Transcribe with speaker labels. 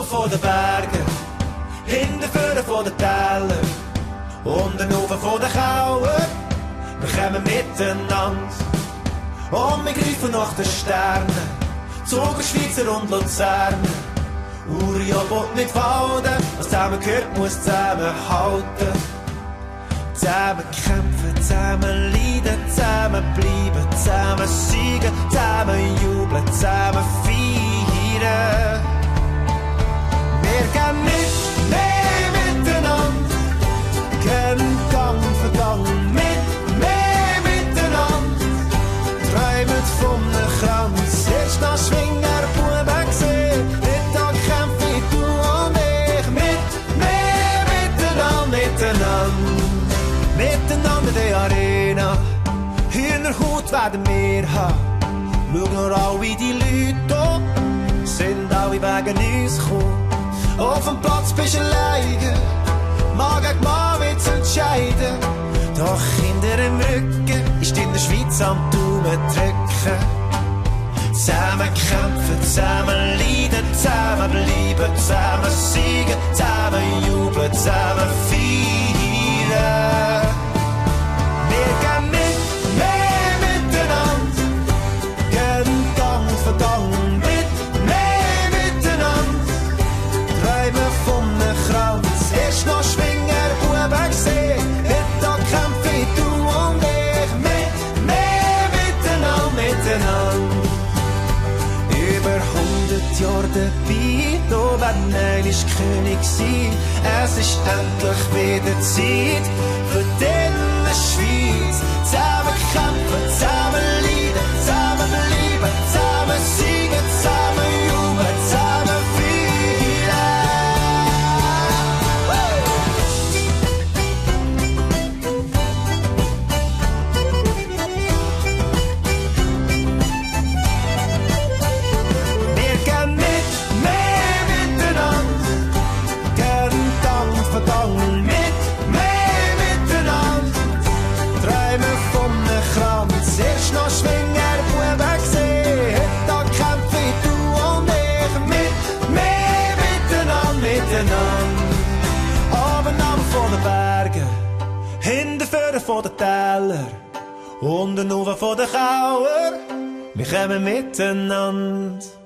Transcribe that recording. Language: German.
Speaker 1: oben von den Bergen, hinten vorne von den Tälern, unten oben von den Kauern. Wir kommen miteinander und wir greifen nach den Sternen, Zuger, Schweizer und Luzerner. Uri will nicht walden, was zusammengehört muss zusammenhalten. Zusammen kämpfen, zusammen leiden, zusammen bleiben, zusammen siegen, zusammen jubeln, zusammen feiern. Wir gehen nicht mehr miteinander, kennen Gang für Gang, mit mehr miteinander. Träumen von einem Kranz, erst nach Schwinger, Buben gesehen, Mittag kämpfe ich, du und ich, mit mehr miteinander, miteinander. Miteinander in der Arena, Hühnerhaut werden wir haben. Schau nur alle die Leute an, sind alle wegen uns gekommen. Auf dem Platz bist du alleine, Mann gegen Mann wird's entscheiden. Doch hinter dem Rücken ist in der Schweiz am Daumen drücken. Zusammen kämpfen, zusammen leiden, zusammen bleiben, zusammen siegen, zusammen jubeln, zusammen feiern. Wir gehen nicht mehr miteinander, gehen Gang für Gang, mit mehr miteinander. Träumen von einem Kranz, erst noch Schwinger, Buben gesehen, Mittag kämpfe ich, du und ich, mit mehr miteinander, miteinander. Über 100 Jahre dabei, da werden einmal König sein. Es ist endlich wieder Zeit für diese Schweiz. Zusammen kämpfen, zusammen leiden, zusammen bleiben, zusammen siegen, zusammen jubeln, zusammen von den Tälern, unten oben von den Kauern. Wir kommen miteinander.